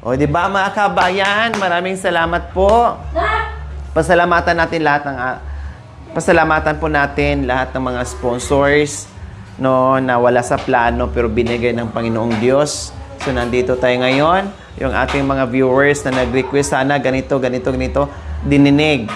O, di ba mga kabayan? Maraming salamat po. Pasalamatan natin lahat ng pasalamatan po natin lahat ng mga sponsors no na wala sa plano pero binigay ng Panginoong Diyos. So nandito tayo ngayon, yung ating mga viewers na nag-request sana ganito dininig.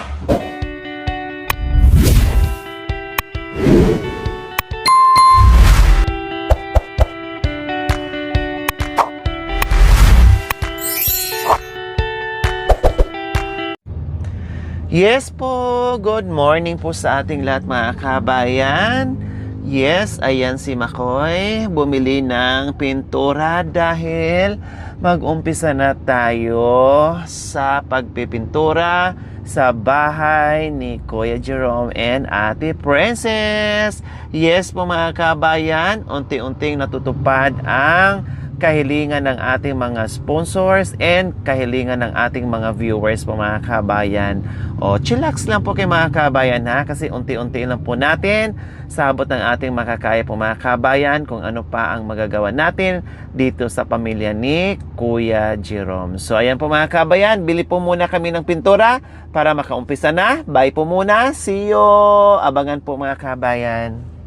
Yes po, good morning po sa ating lahat mga kabayan. Yes, ayan si Makoy, bumili ng pintura dahil mag-umpisa na tayo sa pagpipintura sa bahay ni Kuya Jerome and Ate Princess. Yes po mga kabayan, unti-unting natutupad ang kahilingan ng ating mga sponsors and kahilingan ng ating mga viewers po mga kabayan. O, chillax lang po kay mga kabayan ha, kasi unti-unti lang po natin sabot ng ating makakaya po mga kabayan kung ano pa ang magagawa natin dito sa pamilya ni Kuya Jerome. So ayan po mga kabayan, bili po muna kami ng pintura para makaumpisa na. Bye po muna, see you! Abangan po mga kabayan.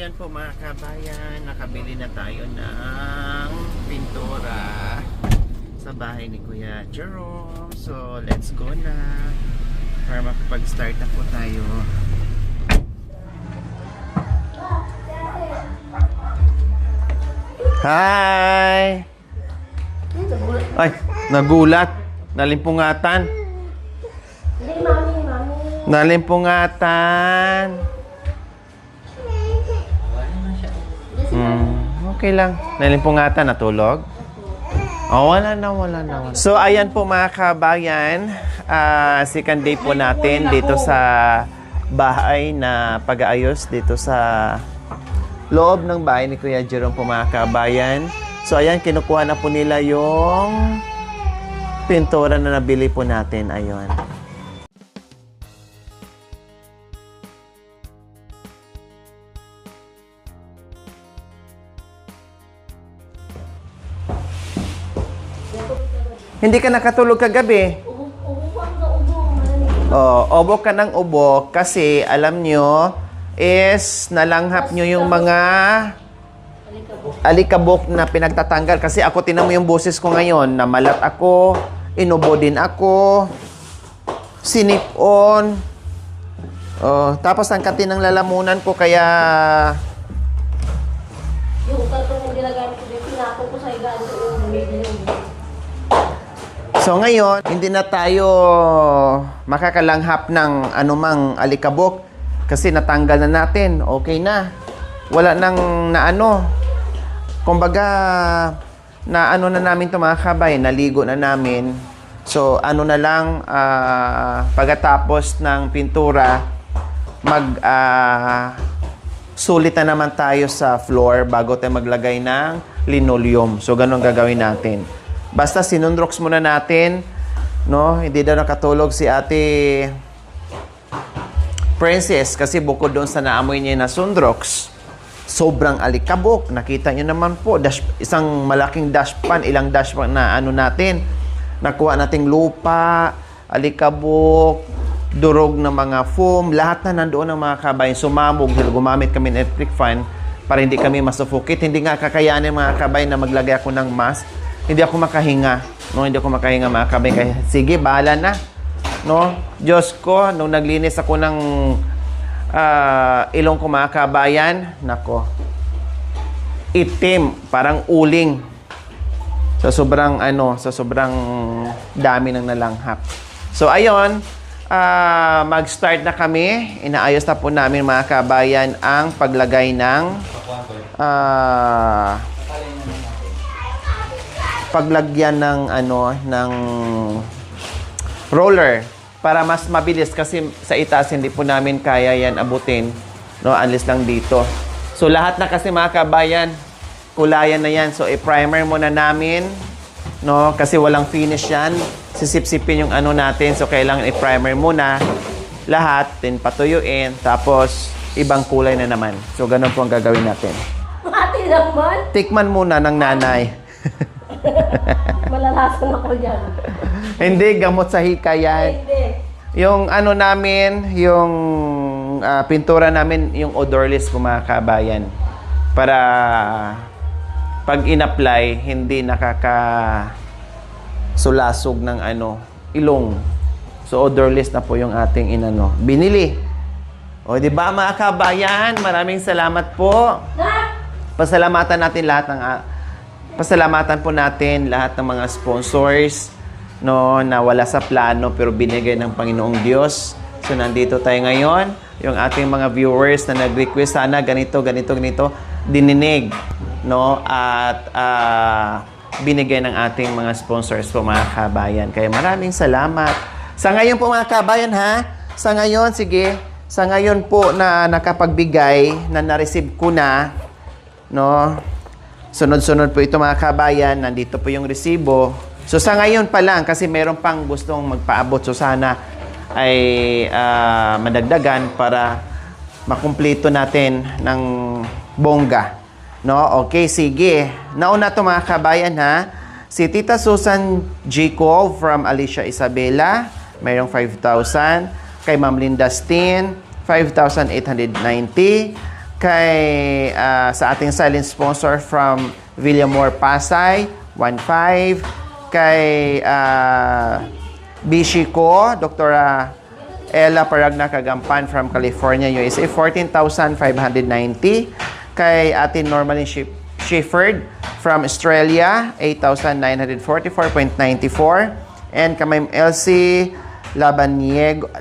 Ayan po mga kabayan, nakabili na tayo ng pintura sa bahay ni Kuya Jerome. So let's go na para makapag-start na po tayo. Hi! Ay, nagulat. Nalimpungatan. Nalimpungatan. Okay lang. Nalimpungatan, natulog? Oh, wala na. So, ayan po mga kabayan. Second day po natin dito sa bahay na pag-aayos dito sa loob ng bahay ni Kuya Jerome po mga kabayan. So, ayan, kinukuha na po nila yung pintura na nabili po natin. Ayun. Hindi ka nakatulog kagabi? Ubo ka ng ubo kasi alam nyo is nalanghap nyo yung mga alikabok na pinagtatanggal. Kasi ako, tinan mo yung boses ko ngayon, namalat ako, inubo din ako, sinipon. Tapos ang kati ng lalamunan ko kaya... Yung tatong hindi nagamit ko din, pinato ko sa higaan doon. So ngayon, hindi na tayo makakalanghap ng anumang alikabok kasi natanggal na natin. Okay na. Wala nang naano. Kumbaga, naano na namin ito mga kabay, naligo na namin. So ano na lang, pagkatapos ng pintura, sulit na naman tayo sa floor bago tayo maglagay ng linoleum. So ganun gagawin natin. Basta sinundrox muna natin, no? Hindi daw nakatulog si Ate Princess kasi bukod doon sa naamoy niya na sundrox, sobrang alikabok. Nakita niyo naman po, isang malaking dashpan, ilang dashpan na ano natin. Nakuha nating lupa, alikabok, durog ng mga foam, lahat na nandoon ng mga kabayan. Sumabog, gumamit kami ng electric fan para hindi kami masufocate. Hindi nga kakayanin mga kabayan na maglagay ako ng mask. Hindi ako makahinga. No, hindi ako makahinga mga kabayan. Kaya, sige, bahala na. No? Diyos ko, nung naglinis ako ng ilong ko mga kabayan, nako, itim, parang uling. Sa sobrang dami ng nalanghap. So, ayun, mag-start na kami. Inaayos na po namin mga kabayan ang paglagay ng paglagyan ng roller para mas mabilis kasi sa itaas hindi po namin kaya yan abutin, no, unless lang dito. So lahat na kasi mga kabayan, kulayan na yan. So i-primer muna namin, no, kasi walang finish yan. Sisip-sipin yung ano natin, so kailangan i-primer muna lahat, then patuyuin, tapos ibang kulay na naman. So ganun po ang gagawin natin. Mati naman. Tikman muna ng nanay. Malalasan ako dyan. Hindi, gamot sa hika yan. Hindi. Yung ano namin, yung pintura namin, yung odorless po mga kabayan. Para pag in-apply, hindi nakakasulasog ng ilong. So odorless na po yung ating binili. O di ba mga kabayan, maraming salamat po. Pasalamatan po natin lahat ng mga sponsors, no, na wala sa plano pero binigay ng Panginoong Diyos. So nandito tayo ngayon, yung ating mga viewers na nag-request sana ganito, dininig, no, at binigay ng ating mga sponsors po mga kabayan. Kaya maraming salamat. Sa ngayon po mga kabayan sa ngayon po na nakapagbigay, na na-receive ko na, no, sunod-sunod po ito mga kabayan, nandito po yung resibo. So sa ngayon pa lang, kasi meron pang gustong magpaabot, so sana ay madagdagan para makumpleto natin ng bongga. No? Okay, sige. Nauna to mga kabayan Si Tita Susan Jacob from Alicia Isabela, mayroong 5,000. Kay Ma'am Linda Steen, 5,890. Sa ating silent sponsor from Villamor Pasay, 1,500. Kay Bishiko, Dr. Ella Paragna Kagampan from California, USA, 14,590. Kay Ate Normalin Shepherd from Australia, 8,944.94. And kay Ma'am Elsie Labaniego,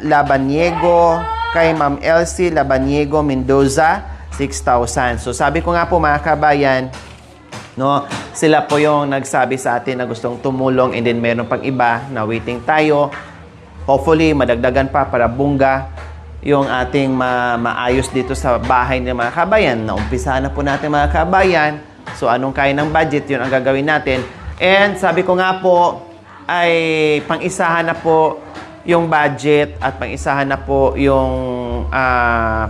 kay Ma'am Elsie Labaniego Mendoza, 6,000. So sabi ko nga po mga kabayan, no, sila po yung nagsabi sa atin na gustong tumulong, and then meron pang iba na waiting tayo. Hopefully madagdagan pa para bungga yung ating maayos dito sa bahay ng mga kabayan. Naumpisahan na po natin mga kabayan. So anong kaya ng budget, yun ang gagawin natin. And sabi ko nga po ay pang-isahan na po yung budget at pang-isahan na po yung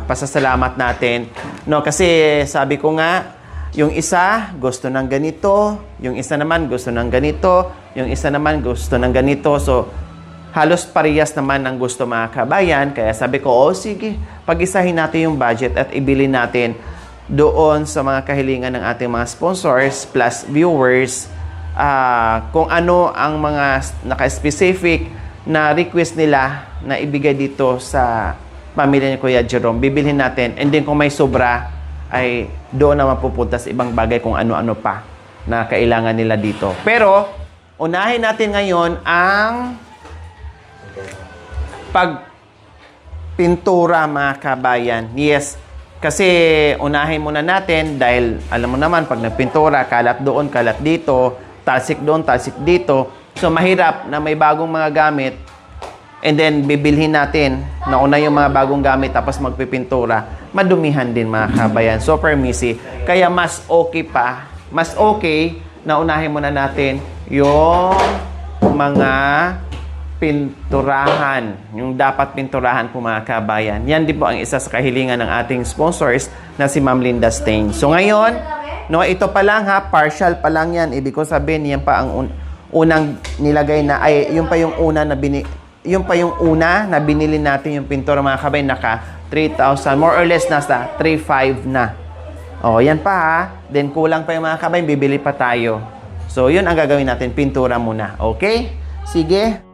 pasasalamat natin. No, kasi sabi ko nga, yung isa gusto ng ganito, yung isa naman gusto ng ganito, yung isa naman gusto ng ganito. So, halos parehas naman ang gusto mga kabayan. Kaya sabi ko, sige, pag-isahin natin yung budget at ibili natin doon sa mga kahilingan ng ating mga sponsors plus viewers, kung ano ang mga naka-specific na request nila na ibigay dito sa pamilya ni Kuya Jerome, bibilhin natin. And then kung may sobra, ay doon naman pupunta sa ibang bagay kung ano-ano pa na kailangan nila dito. Pero, unahin natin ngayon ang pagpintura mga kabayan. Yes, kasi unahin muna natin dahil alam mo naman, pag nagpintura, kalat doon, kalat dito, talsik doon, talsik dito. So, mahirap na may bagong mga gamit and then bibilhin natin nauna yung mga bagong gamit tapos magpipintura. Madumihan din mga kabayan. So, permisi. Kaya mas okay na unahin muna natin yung mga pinturahan. Yung dapat pinturahan po mga kabayan. Yan din po ang isa sa kahilingan ng ating sponsors na si Ma'am Linda Stain. So, ngayon, no, ito pa lang partial pa lang yan. Ibig ko sabihin, yan pa ang unang nilagay na, yung pa yung una na binili natin yung pintura mga kabay, naka 3,000, more or less nasa 3,500 na. Yan pa Then kulang pa yung mga kabay, bibili pa tayo. So, yun ang gagawin natin, pintura muna. Okay? Sige.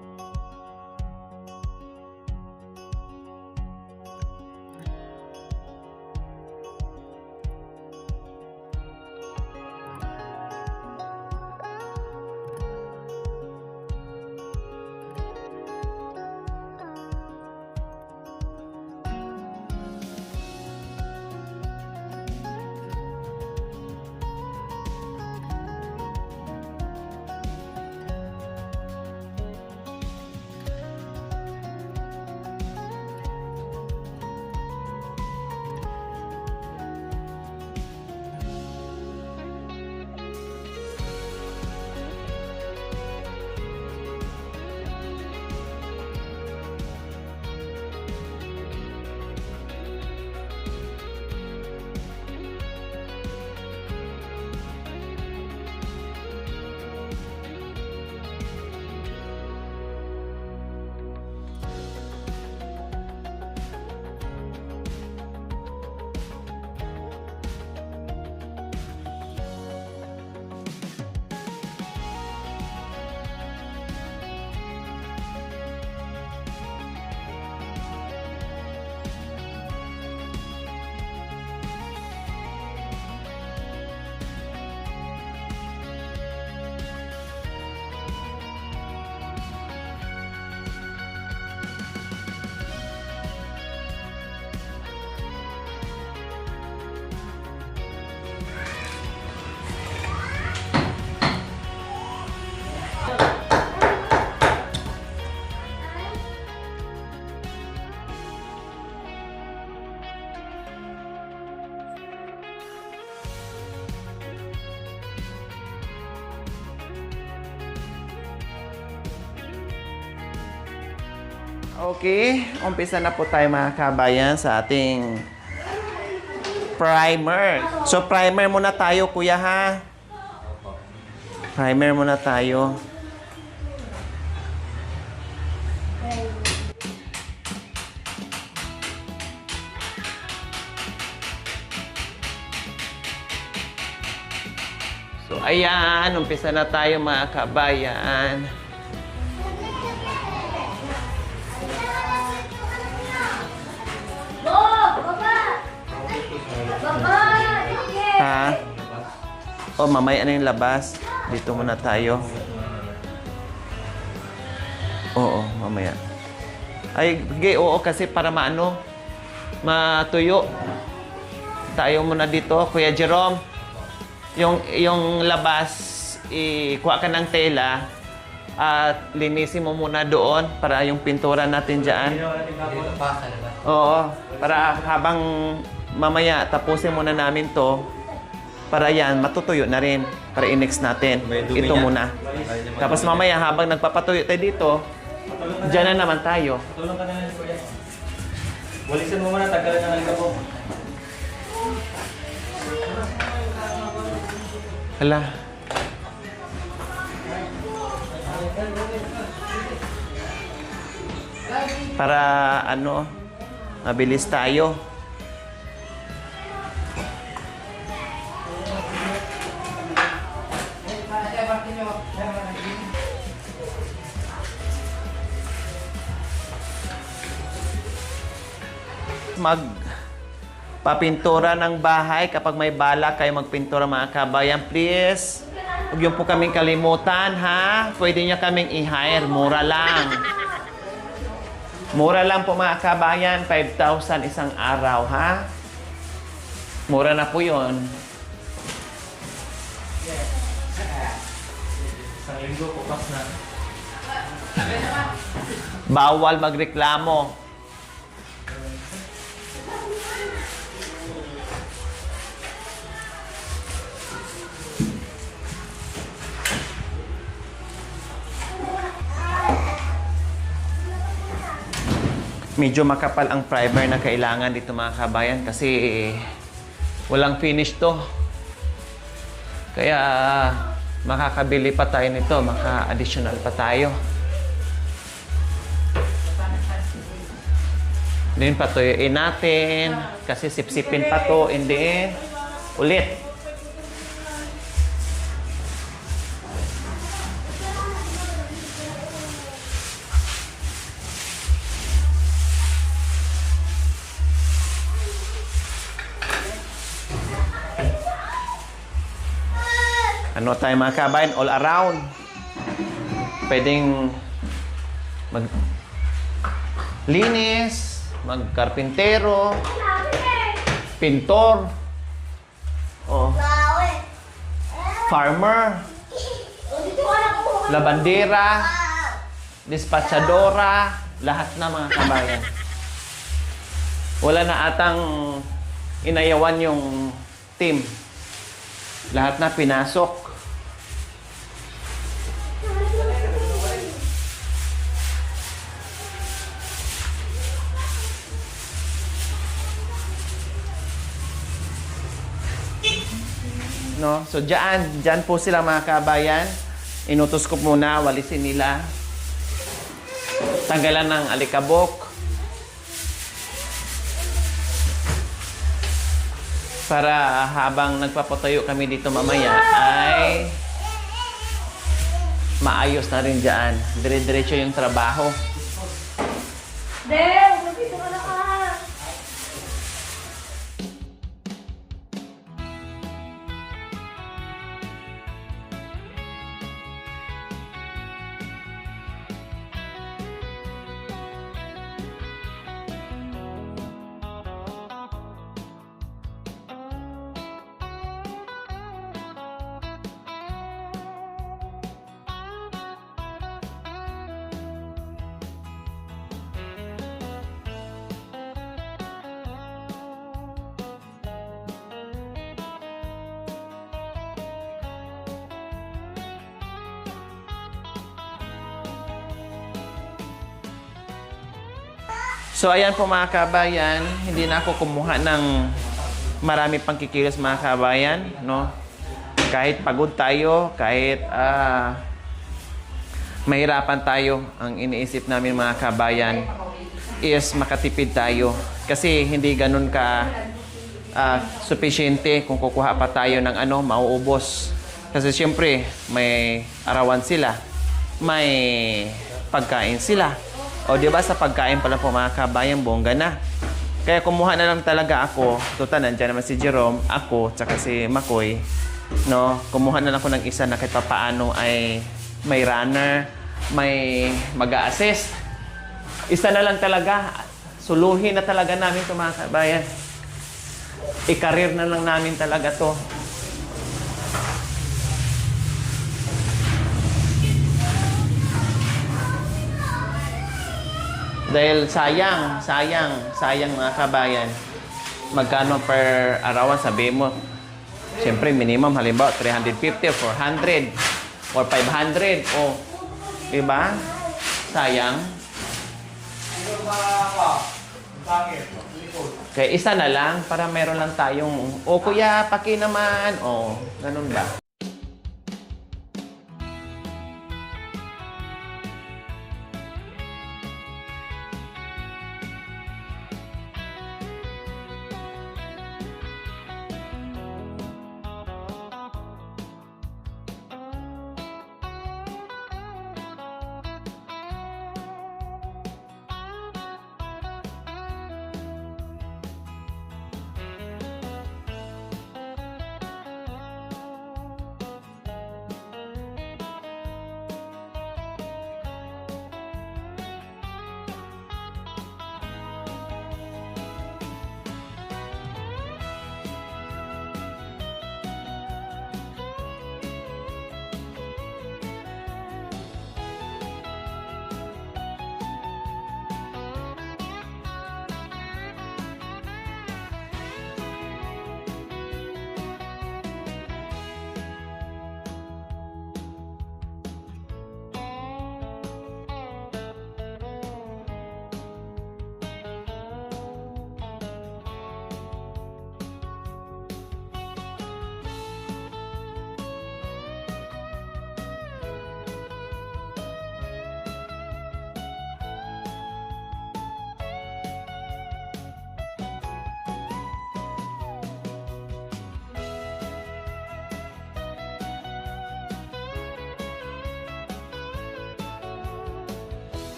Okay, umpisa na po tayo mga kabayan sa ating primer. So, primer muna tayo, kuya, ha? Primer muna tayo. So, ayan, umpisa na tayo mga kabayan. Ha? Oh, mamaya na yung labas. Dito muna tayo. Oo, mamaya. Ay, oo, kasi para maano, matuyo. Tayo muna dito, Kuya Jerome. Yung labas, ikuha ka ng tela at linisin mo muna doon para yung pintura natin dyan. Oo, para habang mamaya tapusin muna namin to para yan, matutuyo na rin para i-next natin. Ito muna. Tapos mamaya habang nagpapatuyo tayo dito, dyan na naman tayo. Tulong ka na lang, kuya. Walisan mo muna, tagalan na lang po. Hala. Para ano, mabilis tayo. Papintura ng bahay. Kapag may bala kayo magpintura mga kabayan, please. Huwag yung po kaming kalimutan, ha? Pwede niya kaming i-hire. Mura lang. Mura lang po mga kabayan. 5,000 isang araw, ha? Mura na po yun. Isang linggo, pupas na. Bawal magreklamo. Medyo makapal ang primer na kailangan dito mga kabayan kasi walang finish to. Kaya makakabili pa tayo nito, maka-additional pa tayo. Then patuyuin natin kasi sipsipin pa to, and then ulit. Ano tayo mga kabayan? All around. Pwedeng maglinis, magkarpintero, pintor, farmer, labandera, dispatchadora, lahat na mga kabayan. Wala na atang inayawan yung team. Lahat na pinasok. No? So, dyan po sila mga kabayan. Inutos ko muna, walisin nila. Tanggalan ng alikabok. Para habang nagpapatayo kami dito mamaya, ay maayos na rin dyan. Dire-diretso yung trabaho. Del, magpito ka na ka. So ayan po mga kabayan, hindi na ako kumuha ng marami pang kikilos mga kabayan, no? Kahit pagod tayo, kahit mahirapan tayo, ang iniisip namin mga kabayan is makatipid tayo. Kasi hindi ganun ka sufficiente kung kukuha pa tayo ng mauubos. Kasi siyempre, may arawan sila, may pagkain sila. O di ba sa pagkain pala po mga kabayan, bongga na. Kaya kumuha na lang talaga ako. Tuta, nandiyan naman si Jerome, ako, tsaka si Makoy. No, kumuha na lang ako ng isa na kahit paano ay may runner, may mag-a-assist. Isa na lang talaga. Suluhin na talaga namin ito mga kabayan. I-career na lang namin talaga to. Dahil sayang mga kabayan. Magkano per arawan, sabi mo? Siyempre, minimum, halimbawa, 350 or 400 or 500. O, diba? Sayang. Kaya isa na lang para meron lang tayong, o kuya, paki naman. O, ganun ba?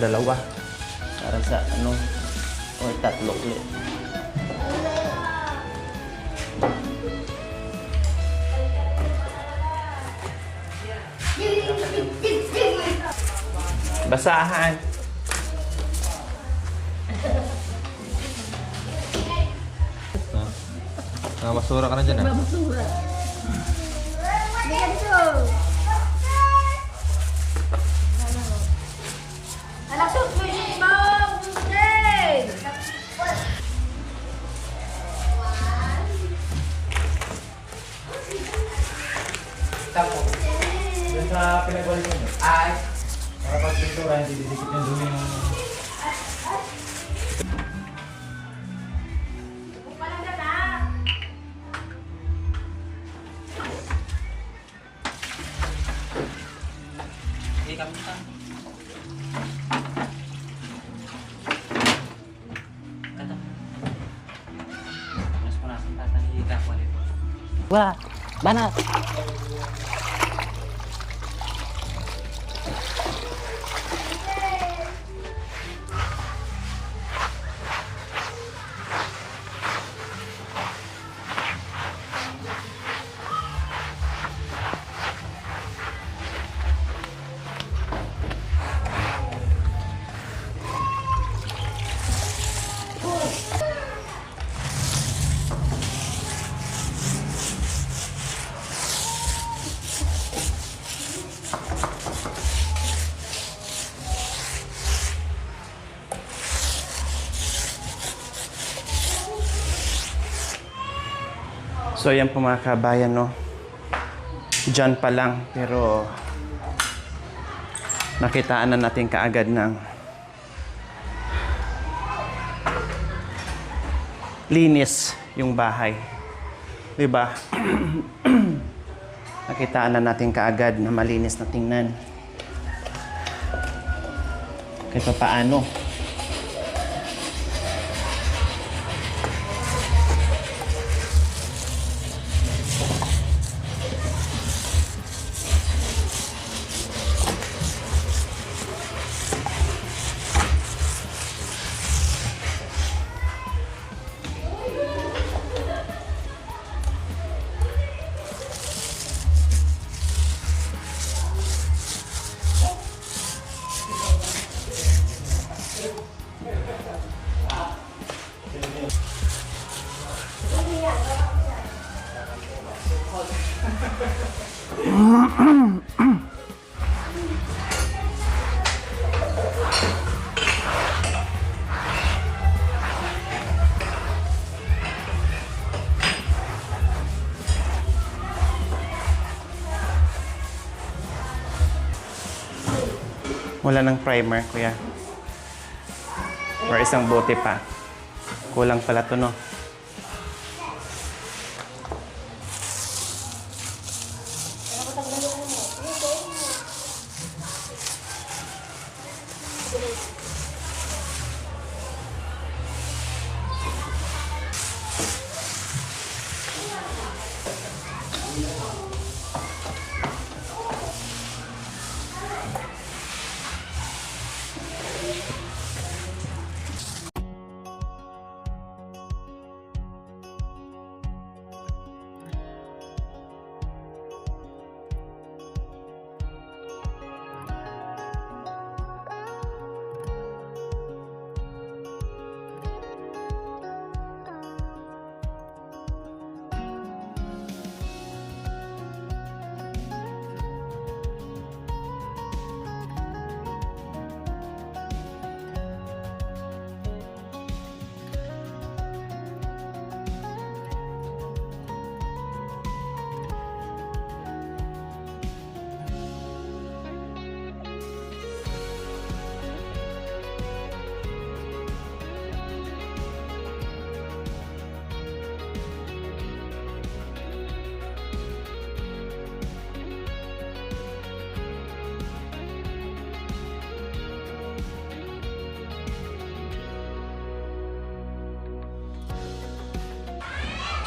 Dalawa. Para sa o tatlo ulit. Basahan. Masura ka na dyan ah. Basura. Ganito. Anak, suspicious mo! Bunting! Tapo. Doon sa pinagwalis mo. Ay! Para pag pintura, hindi didikit yung dumi ng... Hindi kami ka. Kata. Mas punasan tatang higa ko ulit. Wala. Banat. So ayan po mga kabayan, no? Diyan pa lang, pero nakitaan na natin kaagad ng linis yung bahay. Diba? Nakitaan na natin kaagad na malinis na tingnan. Kahit pa paano. Wala ng primer, kuya. Or isang bote pa. Kulang pala to, no?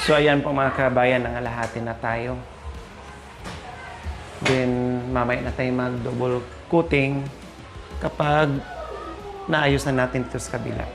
So ayan po mga kabayan, nangalahati na tayo. Then mamaya na tayo mag-double coating kapag naayos na natin ito sa kabila.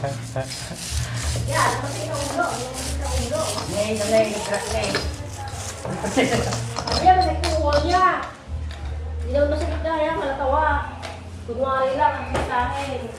Yan, masay na ulo. Masay na ulo. Crack na eh. Ayan, masay na ulo niya. Hindi naman masakit na yan, malatawa. Kunwari lang, ang sitahin.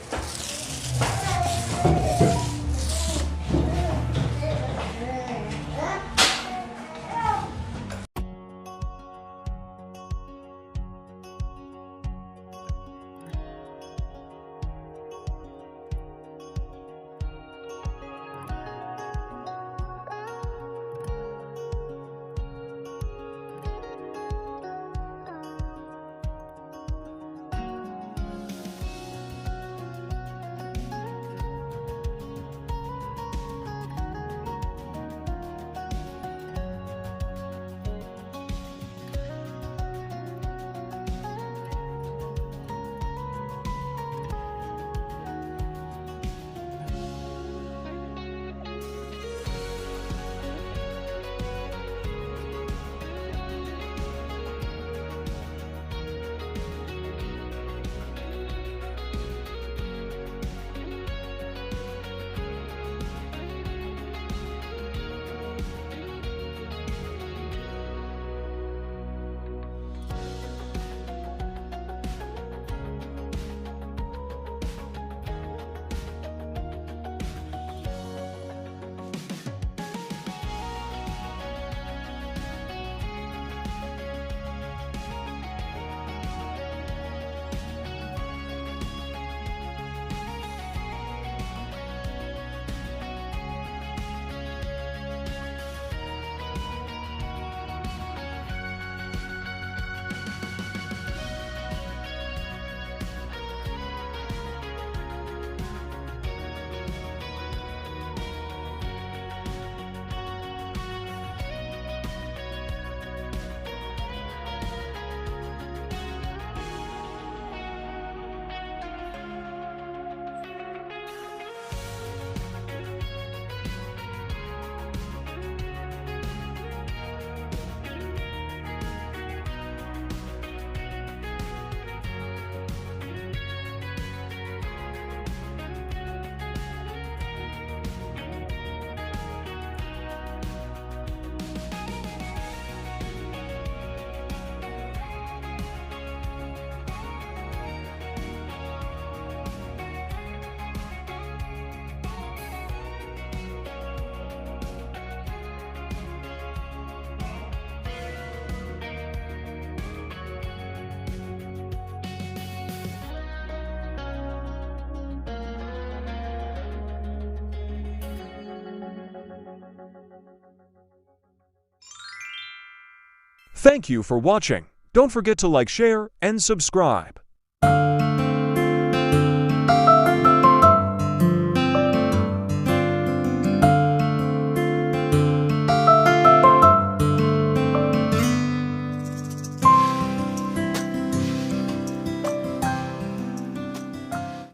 Thank you for watching. Don't forget to like, share, and subscribe.